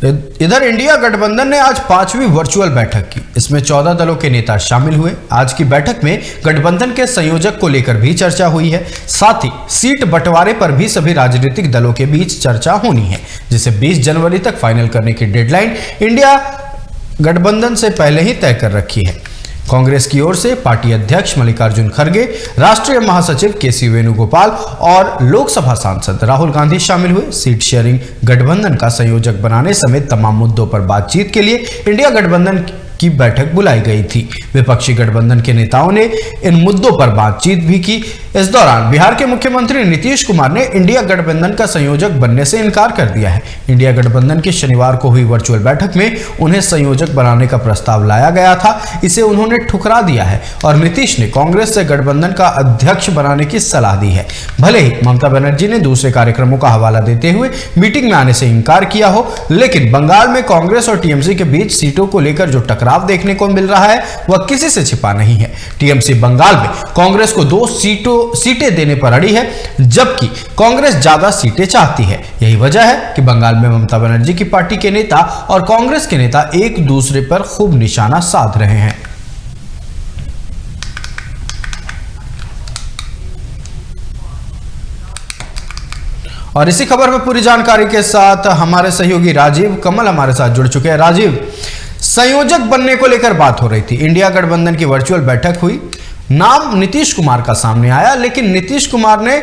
इधर इंडिया गठबंधन ने आज 5वीं वर्चुअल बैठक की। इसमें 14 दलों के नेता शामिल हुए। आज की बैठक में गठबंधन के संयोजक को लेकर भी चर्चा हुई है। साथ ही सीट बंटवारे पर भी सभी राजनीतिक दलों के बीच चर्चा होनी है, जिसे 20 जनवरी तक फाइनल करने की डेडलाइन इंडिया गठबंधन से पहले ही तय कर रखी है। कांग्रेस की ओर से पार्टी अध्यक्ष मल्लिकार्जुन खड़गे, राष्ट्रीय महासचिव के.सी. वेणुगोपाल और लोकसभा सांसद राहुल गांधी शामिल हुए। सीट शेयरिंग, गठबंधन का संयोजक बनाने समेत तमाम मुद्दों पर बातचीत के लिए इंडिया गठबंधन की बैठक बुलाई गई थी। विपक्षी गठबंधन के नेताओं ने इन मुद्दों पर बातचीत भी की। इस दौरान बिहार के मुख्यमंत्री नीतीश कुमार ने इंडिया गठबंधन का संयोजक बनने से इनकार कर दिया है। इंडिया गठबंधन की शनिवार को हुई वर्चुअल बैठक में उन्हें संयोजक बनाने का प्रस्ताव लाया गया था, इसे उन्होंने ठुकरा दिया है और नीतीश ने कांग्रेस से गठबंधन का अध्यक्ष बनाने की सलाह दी है। भले ही ममता बनर्जी ने दूसरे कार्यक्रमों का हवाला देते हुए मीटिंग में आने से इनकार किया हो, लेकिन बंगाल में कांग्रेस और टीएमसी के बीच सीटों को लेकर जो टकराव देखने को मिल रहा है वह किसी से छिपा नहीं है। टीएमसी बंगाल में कांग्रेस को 2 सीटें देने पर अड़ी है, जबकि कांग्रेस ज्यादा सीटें चाहती है। यही वजह है कि बंगाल में ममता बनर्जी की पार्टी के नेता और कांग्रेस के नेता एक दूसरे पर खूब निशाना साध रहे हैं। और इसी खबर पर पूरी जानकारी के साथ हमारे सहयोगी राजीव कमल हमारे साथ जुड़ चुके हैं। राजीव, संयोजक बनने को लेकर बात हो रही थी, इंडिया गठबंधन की वर्चुअल बैठक हुई, नाम नीतीश कुमार का सामने आया, लेकिन नीतीश कुमार ने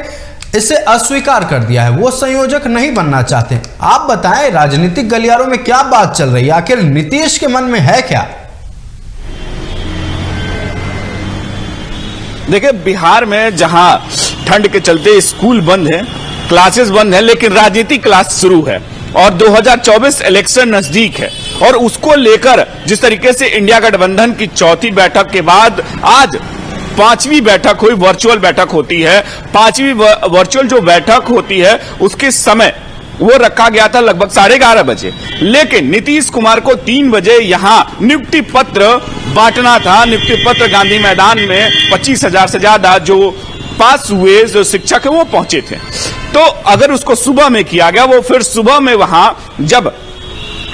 इसे अस्वीकार कर दिया है, वो संयोजक नहीं बनना चाहते। आप बताएं, राजनीतिक गलियारों में क्या बात चल रही है, आखिर नीतीश के मन में है क्या? देखिए, बिहार में जहां ठंड के चलते स्कूल बंद है, क्लासेस बंद है, लेकिन राजनीतिक क्लास शुरू है और 2024 इलेक्शन नजदीक है और उसको लेकर जिस तरीके से इंडिया गठबंधन की चौथी बैठक के बाद आज 5वीं बैठक हुई, वर्चुअल बैठक होती है। 5वीं वर्चुअल जो बैठक होती है उसके समय वो रखा गया था लगभग 11:30 बजे, लेकिन नीतीश कुमार को 3 बजे यहां नियुक्ति पत्र बांटना था। नियुक्ति पत्र गांधी मैदान में 25,000 से ज्यादा जो पास हुए जो शिक्षक है वो पहुंचे थे। तो अगर उसको सुबह में किया गया, वो फिर सुबह में वहां जब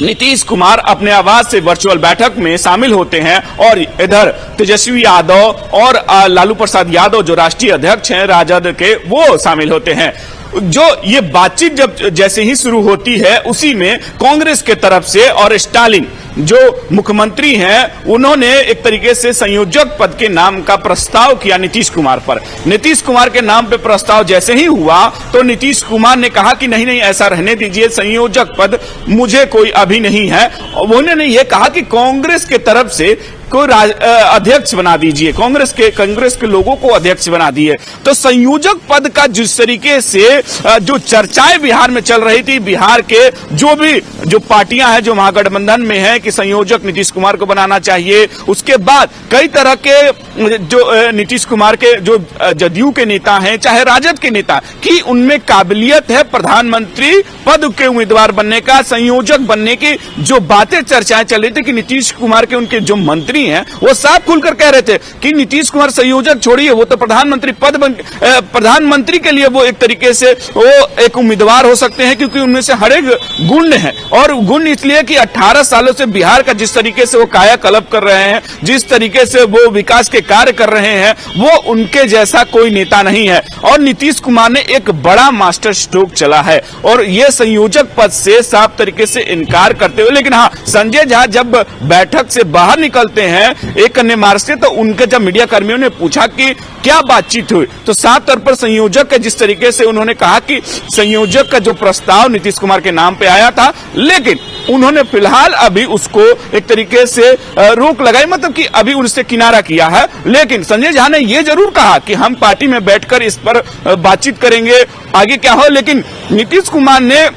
नीतीश कुमार अपने आवास से वर्चुअल बैठक में शामिल होते हैं और इधर तेजस्वी यादव और लालू प्रसाद यादव जो राष्ट्रीय अध्यक्ष हैं राजद के, वो शामिल होते हैं। जो ये बातचीत जब जैसे ही शुरू होती है, उसी में कांग्रेस के तरफ से और स्टालिन जो मुख्यमंत्री हैं, उन्होंने एक तरीके से संयोजक पद के नाम का प्रस्ताव किया नीतीश कुमार पर। नीतीश कुमार के नाम पे प्रस्ताव जैसे ही हुआ तो नीतीश कुमार ने कहा कि नहीं नहीं, ऐसा रहने दीजिए, संयोजक पद मुझे कोई अभी नहीं है। उन्होंने ये कहा कि कांग्रेस के तरफ से को अध्यक्ष बना दीजिए, कांग्रेस के लोगों को अध्यक्ष बना दिए। तो संयोजक पद का जिस तरीके से जो चर्चाएं बिहार में चल रही थी, बिहार के जो पार्टियां हैं जो महागठबंधन में हैं कि संयोजक नीतीश कुमार को बनाना चाहिए। उसके बाद कई तरह के जो नीतीश कुमार के जो जदयू के नेता हैं, चाहे राजद के नेता, कि उनमें काबिलियत है प्रधानमंत्री पद के उम्मीदवार बनने का, संयोजक बनने की जो बातें चर्चाएं चल रही थी कि नीतीश कुमार के उनके जो मंत्री हैं वो साफ खुलकर कह रहे थे कि नीतीश कुमार संयोजक छोड़िए, वो तो प्रधानमंत्री प्रधानमंत्री के लिए वो एक तरीके से वो एक उम्मीदवार हो सकते हैं, क्योंकि उनमें से हर एक गुण है। और गुण इसलिए कि 18 सालों से बिहार का जिस तरीके से वो कायाकल्प कर रहे हैं, जिस तरीके से वो विकास के कार्य कर रहे हैं, वो उनके जैसा कोई नेता नहीं है। और नीतीश कुमार ने एक बड़ा मास्टर स्ट्रोक चला है और ये संयोजक पद से साफ तरीके से इनकार करते हुए, लेकिन हाँ, संजय झा जब बैठक से बाहर निकलते हैं एक अन्य मार्ग से, तो उनके जब मीडिया कर्मियों ने पूछा कि क्या बातचीत हुई, तो साफ तौर पर संयोजक के जिस तरीके से उन्होंने कहा कि संयोजक का जो प्रस्ताव नीतीश कुमार के नाम पे आया था, लेकिन उन्होंने फिलहाल अभी उसको एक तरीके से रोक लगाई, मतलब कि अभी उनसे किनारा किया है। लेकिन संजय झा ने यह जरूर कहा कि हम पार्टी में बैठकर इस पर बातचीत करेंगे, आगे क्या हो। लेकिन नीतीश कुमार ने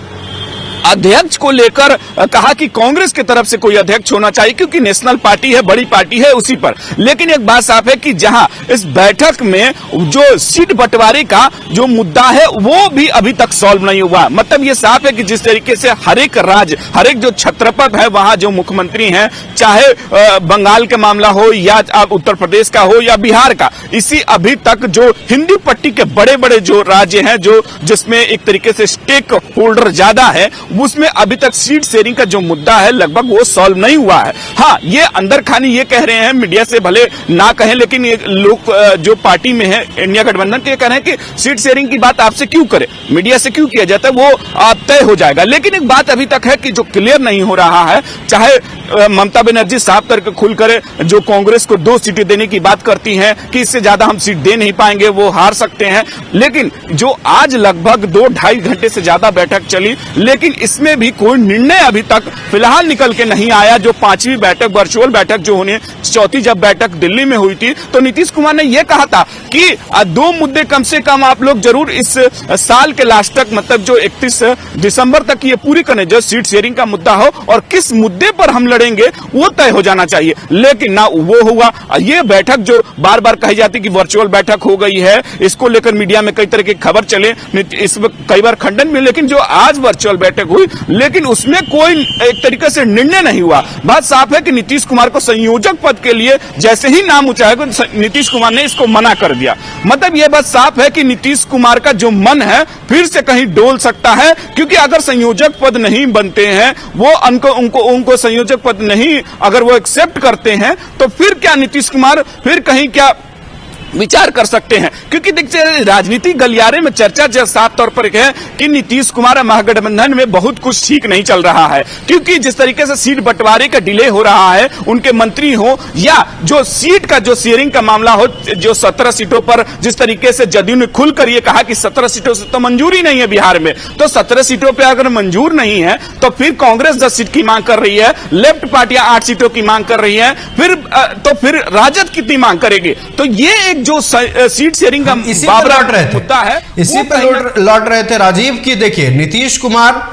अध्यक्ष को लेकर कहा कि कांग्रेस की तरफ से कोई अध्यक्ष होना चाहिए, क्योंकि नेशनल पार्टी है, बड़ी पार्टी है उसी पर। लेकिन एक बात साफ है कि जहां इस बैठक में जो सीट बंटवारे का जो मुद्दा है वो भी अभी तक सॉल्व नहीं हुआ। मतलब ये साफ है कि जिस तरीके से हर एक राज्य, हर एक जो छत्रपद है, वहां जो मुख्यमंत्री हैं, चाहे बंगाल का मामला हो या उत्तर प्रदेश का हो या बिहार का, इसी अभी तक जो हिंदी पट्टी के बड़े बड़े जो राज्य हैं, जो जिसमें एक तरीके से स्टेक होल्डर ज्यादा है, उसमें अभी तक सीट शेयरिंग का जो मुद्दा है लगभग वो सॉल्व नहीं हुआ है। हाँ, ये अंदर खानी ये कह रहे हैं, मीडिया से भले ना कहें, लेकिन ये लोग जो पार्टी में है इंडिया गठबंधन के, कह रहे हैं कि सीट शेयरिंग की बात आपसे क्यों करे, मीडिया से क्यों किया जाता है, वो तय हो जाएगा। लेकिन एक बात अभी तक है कि जो क्लियर नहीं हो रहा है, चाहे ममता बनर्जी साफ करके खुल करे जो कांग्रेस को 2 सीटें देने की बात करती हैं कि इससे ज्यादा हम सीट दे नहीं पाएंगे, वो हार सकते हैं, लेकिन जो आज लगभग 2-2.5 घंटे से ज्यादा बैठक चली, लेकिन इसमें भी कोई निर्णय अभी तक फिलहाल निकल के नहीं आया। जो 5वीं बैठक, वर्चुअल बैठक जो होने, 4थी जब बैठक दिल्ली में हुई थी, तो नीतीश कुमार ने यह कहा था कि 2 मुद्दे कम से कम आप लोग जरूर इस साल के लास्ट तक, मतलब जो 31 दिसंबर तक ये पूरी करें, जो सीट शेयरिंग का मुद्दा हो और किस मुद्दे पर हम लड़ेंगे वो तय हो जाना चाहिए। लेकिन ना वो हुआ। ये बैठक जो बार बार कही जाती कि वर्चुअल बैठक हो गई है, इसको लेकर मीडिया में कई तरह की खबर चले, इस कई बार खंडन में, लेकिन जो आज वर्चुअल बैठक हुई, लेकिन उसमें कोई एक तरीके से निर्णय नहीं हुआ। बात साफ है कि नीतीश कुमार को संयोजक पद के लिए जैसे ही नाम उठाया, नीतीश कुमार ने इसको मना कर दिया। मतलब यह बात साफ है कि नीतीश कुमार का जो मन है फिर से कहीं डोल सकता है, क्योंकि अगर संयोजक पद नहीं बनते हैं, वो उनको संयोजक पद नहीं अगर वो एक्सेप्ट करते हैं, तो फिर क्या नीतीश कुमार फिर कहीं क्या विचार कर सकते हैं। क्योंकि देखिए, राजनीतिक गलियारे में चर्चा जो साफ तौर पर है कि नीतीश कुमार महागठबंधन में बहुत कुछ ठीक नहीं चल रहा है, क्योंकि जिस तरीके से सीट बंटवारे का डिले हो रहा है, उनके मंत्री हो या जो सीट का जो शेयरिंग का मामला हो, जो 17 सीटों पर जिस तरीके से जदयू ने खुलकर ये कहा कि 17 सीटों से तो मंजूरी नहीं है बिहार में, तो 17 सीटों पर अगर मंजूर नहीं है तो फिर कांग्रेस 10 सीट की मांग कर रही है, लेफ्ट पार्टियां 8 सीटों की मांग कर रही है, फिर राजद कितनी मांग करेगी। तो ये जो सीट शेयरिंग का इसी पे लौट रहे थे, मुद्दा है, इसी पे लौट रहे थे राजीव की। देखिए, नीतीश कुमार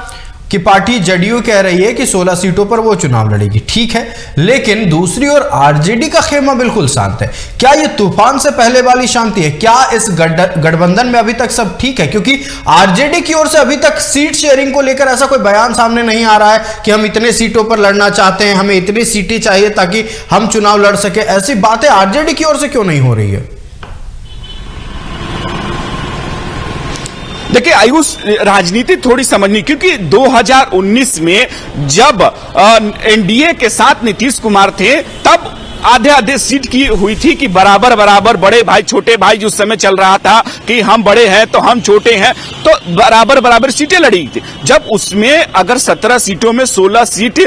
की पार्टी जदयू कह रही है कि 16 सीटों पर वो चुनाव लड़ेगी, ठीक है, लेकिन दूसरी ओर आरजेडी का खेमा बिल्कुल शांत है। क्या ये तूफान से पहले वाली शांति है? क्या इस गठबंधन में अभी तक सब ठीक है? क्योंकि आरजेडी की ओर से अभी तक सीट शेयरिंग को लेकर ऐसा कोई बयान सामने नहीं आ रहा है कि हम इतने सीटों पर लड़ना चाहते हैं, हमें इतनी सीटें चाहिए ताकि हम चुनाव लड़ सके। ऐसी बातें आरजेडी की ओर से क्यों नहीं हो रही है? देखिए आयुष, राजनीति थोड़ी समझनी, क्योंकि 2019 में जब एनडीए के साथ नीतीश कुमार थे, तब आधे सीट की हुई थी कि बराबर बराबर, बड़े भाई छोटे भाई, जो समय चल रहा था कि हम बड़े हैं तो हम छोटे हैं, तो बराबर बराबर सीटें लड़ी थी। जब उसमें अगर 17 सीटों में 16 सीट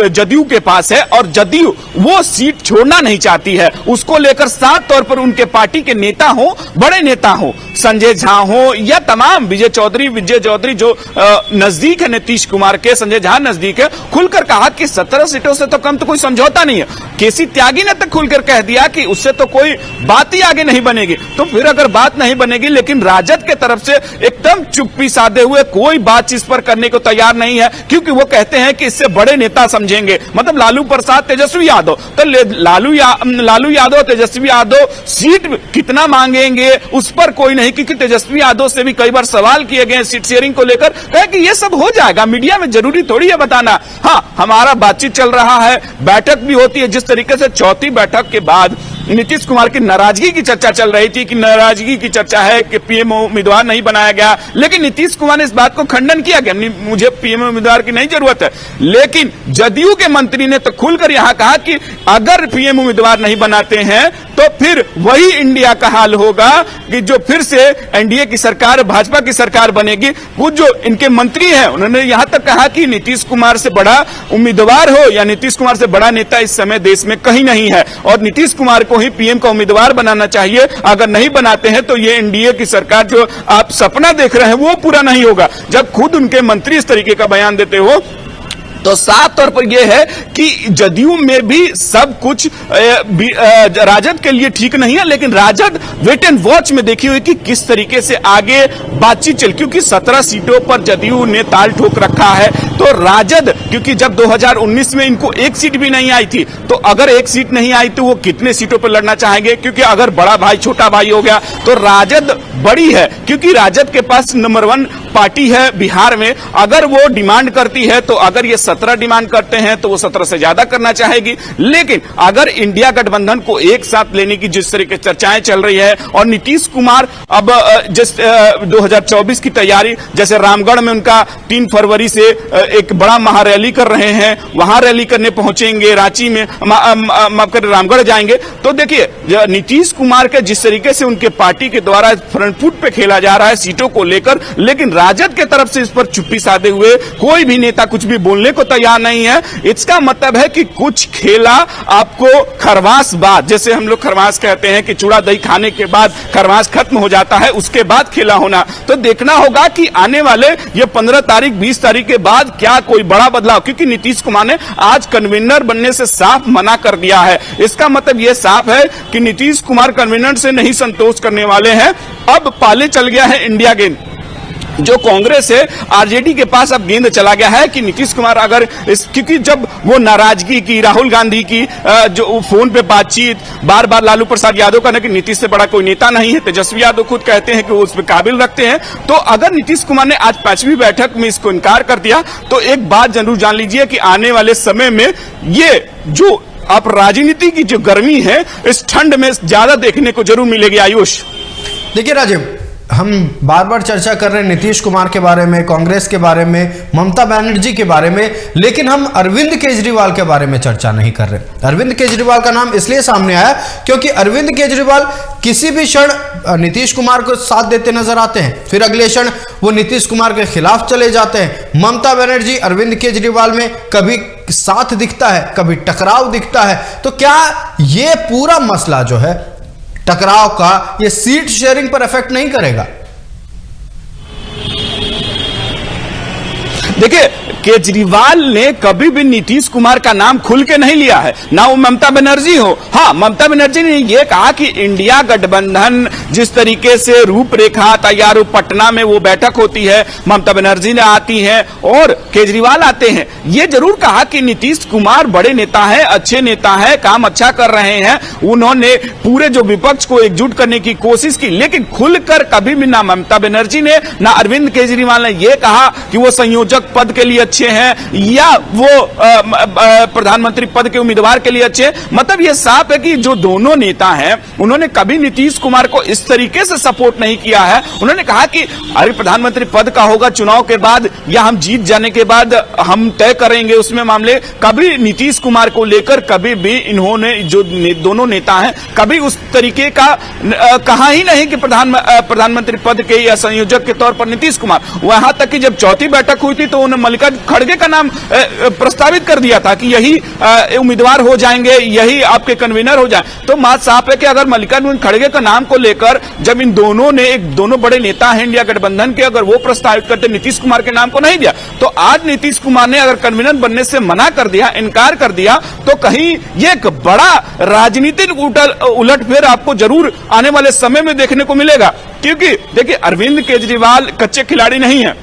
जदयू के पास है और जदयू वो सीट छोड़ना नहीं चाहती है, उसको लेकर साफ तौर पर उनके पार्टी के नेता हो, बड़े नेता हो, संजय झा हो या तमाम विजय चौधरी जो नजदीक है नीतीश कुमार के, संजय झा नजदीक है, खुलकर कहा कि 17 सीटों से तो कम तो कोई समझौता नहीं है। केसी त्यागी ने तक खुलकर कह दिया कि उससे तो कोई बात ही आगे नहीं बनेगी। तो फिर अगर बात नहीं बनेगी, लेकिन राजद के तरफ से एकदम चुप्पी साधे हुए कोई बात इस पर करने को तैयार नहीं है, क्योंकि वो कहते हैं कि इससे बड़े नेता समझेंगे, मतलब लालू प्रसाद, तेजस्वी यादव। तो लालू यादव, तेजस्वी यादव सीट कितना मांगेंगे उस पर कोई नहीं, क्योंकि तेजस्वी यादव से भी कई बार सवाल किए गए सीट शेयरिंग को लेकर, कहे कि ये सब हो जाएगा, मीडिया में जरूरी थोड़ी है बताना। हाँ, हमारा बातचीत चल रहा है, बैठक भी होती है। जिस तरीके से 4थी बैठक के बाद नीतीश कुमार की नाराजगी की चर्चा चल रही थी कि नाराजगी की चर्चा है कि पीएम उम्मीदवार नहीं बनाया गया, लेकिन नीतीश कुमार ने इस बात को खंडन किया कि मुझे पीएम उम्मीदवार की नहीं जरूरत है। लेकिन जदयू के मंत्री ने तो खुलकर यहां कहा कि अगर पीएम उम्मीदवार नहीं बनाते हैं तो फिर वही इंडिया का हाल होगा कि जो फिर से एनडीए की सरकार, भाजपा की सरकार बनेगी। कुछ जो इनके मंत्री हैं उन्होंने यहां तक कहा कि नीतीश कुमार से बड़ा उम्मीदवार हो या नीतीश कुमार से बड़ा नेता इस समय देश में कहीं नहीं है, और नीतीश कुमार को ही पीएम का उम्मीदवार बनाना चाहिए। अगर नहीं बनाते हैं तो ये एनडीए की सरकार जो आप सपना देख रहे हैं वो पूरा नहीं होगा। जब खुद उनके मंत्री इस तरीके का बयान देते हो तो साफ तौर पर यह है कि जदयू में भी सब कुछ राजद के लिए ठीक नहीं है, लेकिन राजद वेट एंड वॉच में देखी हुई कि किस तरीके से आगे बातचीत चल, क्योंकि 17 सीटों पर जदयू ने ताल ठोक रखा है। तो राजद, क्योंकि जब 2019 में इनको एक सीट भी नहीं आई थी, तो अगर एक सीट नहीं आई तो वो कितने सीटों पर लड़ना चाहेंगे, क्योंकि अगर बड़ा भाई छोटा भाई हो गया तो राजद बड़ी है, क्योंकि राजद के पास नंबर 1 पार्टी है बिहार में, अगर वो डिमांड करती है तो अगर ये 17 डिमांड करते हैं तो वो 17 से ज्यादा करना चाहेगी। लेकिन अगर इंडिया गठबंधन को एक साथ लेने की जिस तरीके से चर्चाएं चल रही है और नीतीश कुमार अब जिस 2024 की तैयारी, जैसे रामगढ़ में उनका 3 फरवरी से एक बड़ा महारैली कर रहे हैं, वहां रैली करने पहुंचेंगे, रांची में माफ कर रामगढ़ जाएंगे। तो देखिए नीतीश कुमार के जिस तरीके से उनके पार्टी के द्वारा फ्रंट फुट पे खेला जा रहा है सीटों को लेकर, लेकिन राजद के तरफ से इस पर चुप्पी साधे हुए कोई भी नेता कुछ भी बोलने को तैयार नहीं है। इसका मतलब है कि कुछ खेला आपको खरवास बाद, जैसे हम लोग खरवास कहते हैं कि चूड़ा दही खाने के बाद खरवास खत्म हो जाता है, उसके बाद खेला होना। तो देखना होगा कि आने वाले ये 15 तारीख 20 तारीख के बाद क्या कोई बड़ा बदलाव, क्योंकि नीतीश कुमार ने आज कन्वीनर बनने से साफ मना कर दिया है। इसका मतलब यह साफ है कि नीतीश कुमार कन्वीनर से नहीं संतोष करने वाले हैं। अब पाले चल गया है इंडिया गेंद, जो कांग्रेस है आरजेडी के पास अब गेंद चला गया है कि नीतीश कुमार अगर क्योंकि जब वो नाराजगी की राहुल गांधी की जो फोन पे बातचीत बार बार लालू प्रसाद यादव का, कि नीतीश से बड़ा कोई नेता नहीं है, तेजस्वी यादव खुद कहते हैं कि वो उस पर काबिल रखते हैं। तो अगर नीतीश कुमार ने आज 5वीं बैठक में इसको इनकार कर दिया तो एक बात जरूर जान लीजिए कि आने वाले समय में ये जो आप राजनीति की जो गर्मी है इस ठंड में ज्यादा देखने को जरूर मिलेगी। आयुष, देखिए राजीव, हम बार बार चर्चा कर रहे हैं नीतीश कुमार के बारे में, कांग्रेस के बारे में, ममता बनर्जी के बारे में, लेकिन हम अरविंद केजरीवाल के बारे में चर्चा नहीं कर रहे। अरविंद केजरीवाल का नाम इसलिए सामने आया क्योंकि अरविंद केजरीवाल किसी भी क्षण नीतीश कुमार को साथ देते नजर आते हैं, फिर अगले क्षण वो नीतीश कुमार के खिलाफ चले जाते हैं। ममता बनर्जी अरविंद केजरीवाल में कभी साथ दिखता है, कभी टकराव दिखता है। तो क्या ये पूरा मसला जो है टकराव का, ये सीट शेयरिंग पर इफेक्ट नहीं करेगा? देखिए केजरीवाल ने कभी भी नीतीश कुमार का नाम खुल के नहीं लिया है, ना वो ममता बनर्जी हो। हाँ, ममता बनर्जी ने यह कहा कि इंडिया गठबंधन जिस तरीके से रूपरेखा तैयार हो, पटना में वो बैठक होती है, ममता बनर्जी ने आती हैं और केजरीवाल आते हैं। ये जरूर कहा कि नीतीश कुमार बड़े नेता हैं, अच्छे नेता हैं, काम अच्छा कर रहे हैं। उन्होंने पूरे जो विपक्ष को एकजुट करने की कोशिश की, लेकिन खुलकर कभी भी ना ममता बनर्जी ने ना अरविंद केजरीवाल ने यह कहा कि वो संयोजक पद के लिए अच्छे हैं या वो प्रधानमंत्री पद के उम्मीदवार के लिए अच्छे। मतलब ये साफ है कि जो दोनों नेता हैं उन्होंने कभी नीतीश कुमार को इस तरीके से सपोर्ट नहीं किया है। उन्होंने कहा कि अरे प्रधानमंत्री पद का होगा चुनाव के बाद या हम जीत जाने के बाद हम तय करेंगे उसमें मामले। कभी नीतीश कुमार को लेकर कभी भी इन्होंने जो दोनों नेता हैं कभी उस तरीके का कहा ही नहीं कि प्रधानमंत्री पद के या संयोजक के तौर पर नीतीश कुमार। वहां तक कि जब चौथी बैठक हुई थी तो उन्होंने मल्लिकार्जुन खड़गे का नाम प्रस्तावित कर दिया था कि यही उम्मीदवार हो जाएंगे, यही आपके कन्वीनर हो जाए। तो बात साफ है कि अगर मल्लिकार्जुन खड़गे का नाम को लेकर जब इन दोनों ने, दोनों बड़े नेता हैं इंडिया गठबंधन के, अगर वो प्रस्तावित करते नीतीश कुमार के नाम को नहीं दिया, तो आज नीतीश कुमार ने अगर कन्वीनर बनने से मना कर दिया, इनकार कर दिया, तो कहीं ये एक बड़ा राजनीतिक उलटफेर आपको जरूर आने वाले समय में देखने को मिलेगा। क्योंकि देखिए अरविंद केजरीवाल कच्चे खिलाड़ी नहीं है।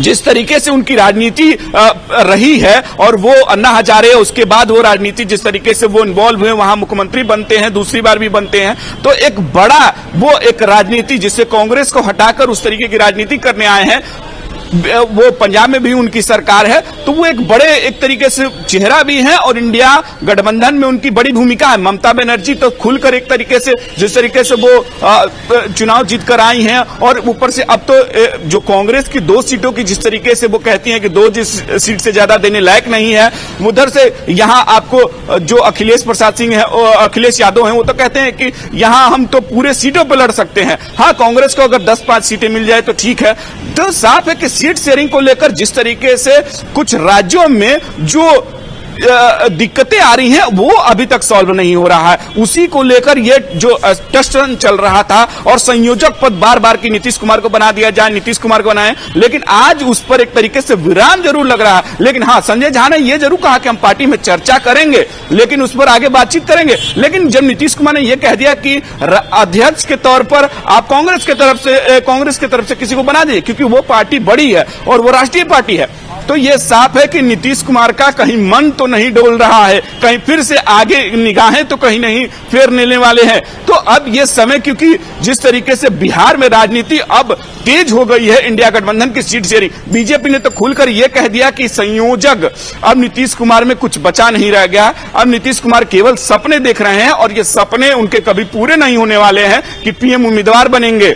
जिस तरीके से उनकी राजनीति रही है और वो अन्ना हजारे, उसके बाद वो राजनीति जिस तरीके से वो इन्वॉल्व हुए, वहां मुख्यमंत्री बनते हैं, दूसरी बार भी बनते हैं, तो एक बड़ा वो एक राजनीति जिससे कांग्रेस को हटाकर उस तरीके की राजनीति करने आए हैं। वो पंजाब में भी उनकी सरकार है, तो वो एक बड़े एक तरीके से चेहरा भी है और इंडिया गठबंधन में उनकी बड़ी भूमिका है। ममता बनर्जी तो खुलकर एक तरीके से जिस तरीके से वो चुनाव जीत कर आई हैं और ऊपर से अब तो जो कांग्रेस की 2 सीटों की जिस तरीके से वो कहती हैं कि 2 सीट से ज्यादा देने लायक नहीं है, उधर से यहां आपको जो अखिलेश प्रसाद सिंह है, अखिलेश यादव हैं, वो तो कहते हैं कि यहां हम तो पूरे सीटों पर लड़ सकते हैं। हाँ, कांग्रेस को अगर 10-5 सीटें मिल जाए तो ठीक है। तो साफ है कि सीट शेयरिंग को लेकर जिस तरीके से कुछ राज्यों में जो दिक्कतें आ रही हैं वो अभी तक सॉल्व नहीं हो रहा है, उसी को लेकर ये जो टेस्ट रन चल रहा था और संयोजक पद बार बार की नीतीश कुमार को बना दिया जाए, नीतीश कुमार को बनाए, लेकिन आज उस पर एक तरीके से विराम जरूर लग रहा है। लेकिन हाँ, संजय झा ने यह जरूर कहा कि हम पार्टी में चर्चा करेंगे, लेकिन उस पर आगे बातचीत करेंगे। लेकिन जब नीतीश कुमार ने यह कह दिया कि अध्यक्ष के तौर पर आप कांग्रेस की तरफ से किसी को बना दीजिए, क्योंकि वो पार्टी बड़ी है और वो राष्ट्रीय पार्टी है, तो ये साफ है कि नीतीश कुमार का कहीं मन तो नहीं डोल रहा है, कहीं फिर से आगे निगाहें तो कहीं नहीं फेर लेने वाले हैं। तो अब ये समय, क्योंकि जिस तरीके से बिहार में राजनीति अब तेज हो गई है, इंडिया गठबंधन की सीट शेयरिंग, बीजेपी ने तो खुलकर यह कह दिया कि संयोजक अब नीतीश कुमार में कुछ बचा नहीं रह गया। अब नीतीश कुमार केवल सपने देख रहे हैं और ये सपने उनके कभी पूरे नहीं होने वाले हैं कि पीएम उम्मीदवार बनेंगे।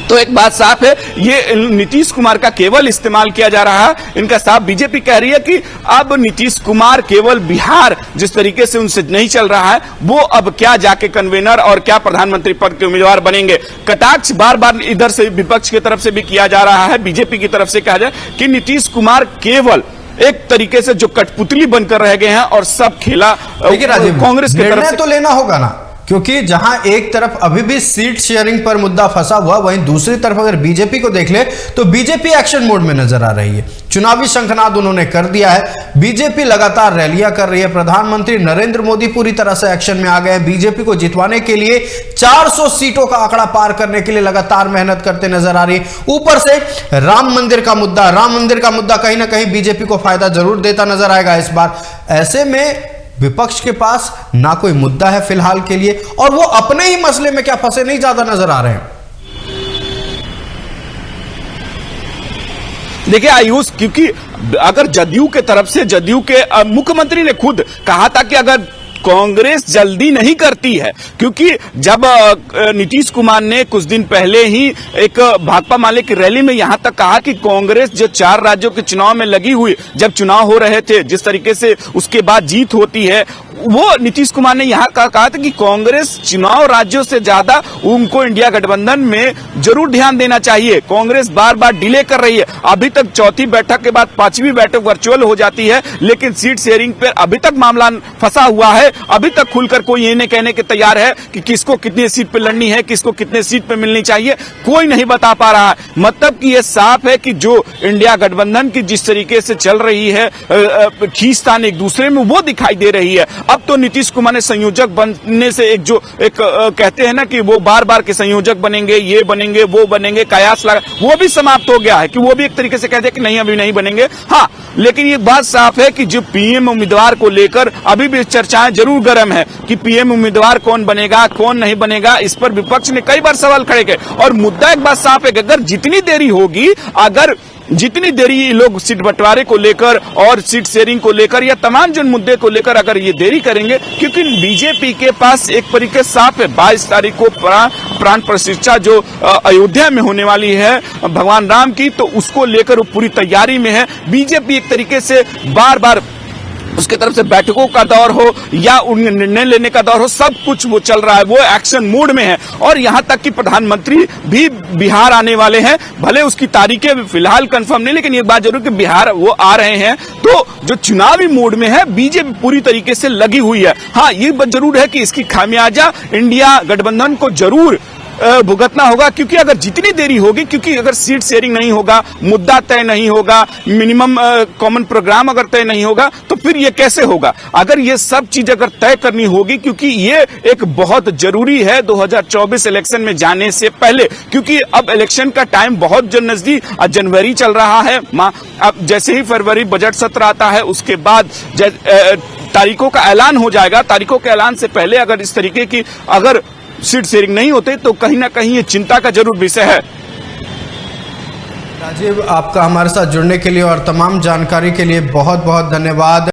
तो एक बात साफ है, ये नीतीश कुमार का केवल इस्तेमाल किया जा रहा है। इनका साफ बीजेपी कह रही है कि अब नीतीश कुमार केवल बिहार जिस तरीके से उनसे नहीं चल रहा है, वो अब क्या जाके कन्वेनर और क्या प्रधानमंत्री पद के उम्मीदवार बनेंगे। कटाक्ष बार बार इधर से विपक्ष की तरफ से भी किया जा रहा है, बीजेपी की तरफ से कहा जाए कि नीतीश कुमार केवल एक तरीके से जो कठपुतली बनकर रह गए हैं और सब खेला कांग्रेस की तरफ से तो लेना होगा ना, क्योंकि जहां एक तरफ अभी भी सीट शेयरिंग पर मुद्दा फंसा हुआ, वहीं दूसरी तरफ अगर बीजेपी को देख ले तो बीजेपी एक्शन मोड में नजर आ रही है। चुनावी शंखनाद उन्होंने कर दिया है, बीजेपी लगातार रैलियां कर रही है। प्रधानमंत्री नरेंद्र मोदी पूरी तरह से एक्शन में आ गए हैं। बीजेपी को जितवाने के लिए 400 सीटों का आंकड़ा पार करने के लिए लगातार मेहनत करते नजर आ रही है। ऊपर से राम मंदिर का मुद्दा कहीं ना कहीं बीजेपी को फायदा जरूर देता नजर आएगा इस बार। ऐसे में विपक्ष के पास ना कोई मुद्दा है फिलहाल के लिए, और वो अपने ही मसले में क्या फंसे नहीं ज्यादा नजर आ रहे हैं। देखिए आयुष, क्योंकि अगर जदयू के तरफ से, जदयू के मुख्यमंत्री ने खुद कहा था कि अगर कांग्रेस जल्दी नहीं करती है, क्योंकि जब नीतीश कुमार ने कुछ दिन पहले ही एक भाकपा माले की रैली में यहां तक कहा कि कांग्रेस जो 4 राज्यों के चुनाव में लगी हुई, जब चुनाव हो रहे थे जिस तरीके से उसके बाद जीत होती है, वो नीतीश कुमार ने यहां कहा था कि कांग्रेस चुनाव राज्यों से ज्यादा उनको इंडिया गठबंधन में जरूर ध्यान देना चाहिए। कांग्रेस बार बार डिले कर रही है। अभी तक चौथी बैठक के बाद 5वीं बैठक वर्चुअल हो जाती है, लेकिन सीट शेयरिंग पर अभी तक मामला फंसा हुआ है। अभी तक खुलकर कोई ये नहीं कहने के तैयार है कि किसको कितनी सीट पे लड़नी है, किसको कितने सीट पे मिलनी चाहिए, कोई नहीं बता पा रहा है। मतलब कि ये साफ है कि जो इंडिया गठबंधन की जिस तरीके से चल रही है खींचतान एक दूसरे में, वो दिखाई दे रही है। अब तो नीतीश कुमार ने संयोजक बनने से एक कहते हैं ना कि वो बार बार के संयोजक बनेंगे, ये बनेंगे, वो बनेंगे, कयास लगा, वो भी समाप्त हो गया है कि वो भी एक तरीके से कहते हैं कि नहीं अभी नहीं बनेंगे। हाँ, लेकिन ये बात साफ है कि जो पीएम उम्मीदवार को लेकर अभी भी चर्चाएं जरूर गर्म है कि पीएम उम्मीदवार कौन बनेगा, कौन नहीं बनेगा। इस पर विपक्ष ने कई बार सवाल खड़े किए और मुद्दा एक बात साफ है कि अगर जितनी देरी होगी, अगर जितनी देरी लोग सीट बंटवारे को लेकर और सीट शेयरिंग को लेकर या तमाम जो मुद्दे को लेकर अगर ये देरी करेंगे, क्योंकि बीजेपी के पास एक तरीके साफ है, 22 तारीख को प्राण प्रतिष्ठा जो अयोध्या में होने वाली है भगवान राम की, तो उसको लेकर वो पूरी तैयारी में है। बीजेपी एक तरीके से बार बार उसके तरफ से बैठकों का दौर हो या उन निर्णय लेने का दौर हो, सब कुछ वो चल रहा है, वो एक्शन मोड में है। और यहां तक कि प्रधानमंत्री भी बिहार आने वाले हैं, भले उसकी तारीखें फिलहाल कंफर्म नहीं, लेकिन ये बात जरूर कि बिहार वो आ रहे हैं। तो जो चुनावी मोड में है, बीजेपी पूरी तरीके से लगी हुई है। हाँ, ये बात जरूर है कि इसकी खामियाजा इंडिया गठबंधन को जरूर भुगतना होगा, क्योंकि अगर जितनी देरी होगी, क्योंकि अगर सीट शेयरिंग नहीं होगा, मुद्दा तय नहीं होगा, मिनिमम कॉमन प्रोग्राम अगर तय नहीं होगा, तो फिर ये कैसे होगा। अगर ये सब चीज अगर तय करनी होगी, क्योंकि ये एक बहुत जरूरी है 2024 इलेक्शन में जाने से पहले, क्योंकि अब इलेक्शन का टाइम बहुत जो नजदीक, जनवरी चल रहा है, अब जैसे ही फरवरी बजट सत्र आता है, उसके बाद तारीखों का ऐलान हो जाएगा। तारीखों के ऐलान से पहले अगर इस तरीके की अगर सीट शेयरिंग नहीं होते तो कहीं ना कहीं ये चिंता का जरूर विषय है। राजीव, आपका हमारे साथ जुड़ने के लिए और तमाम जानकारी के लिए बहुत बहुत धन्यवाद।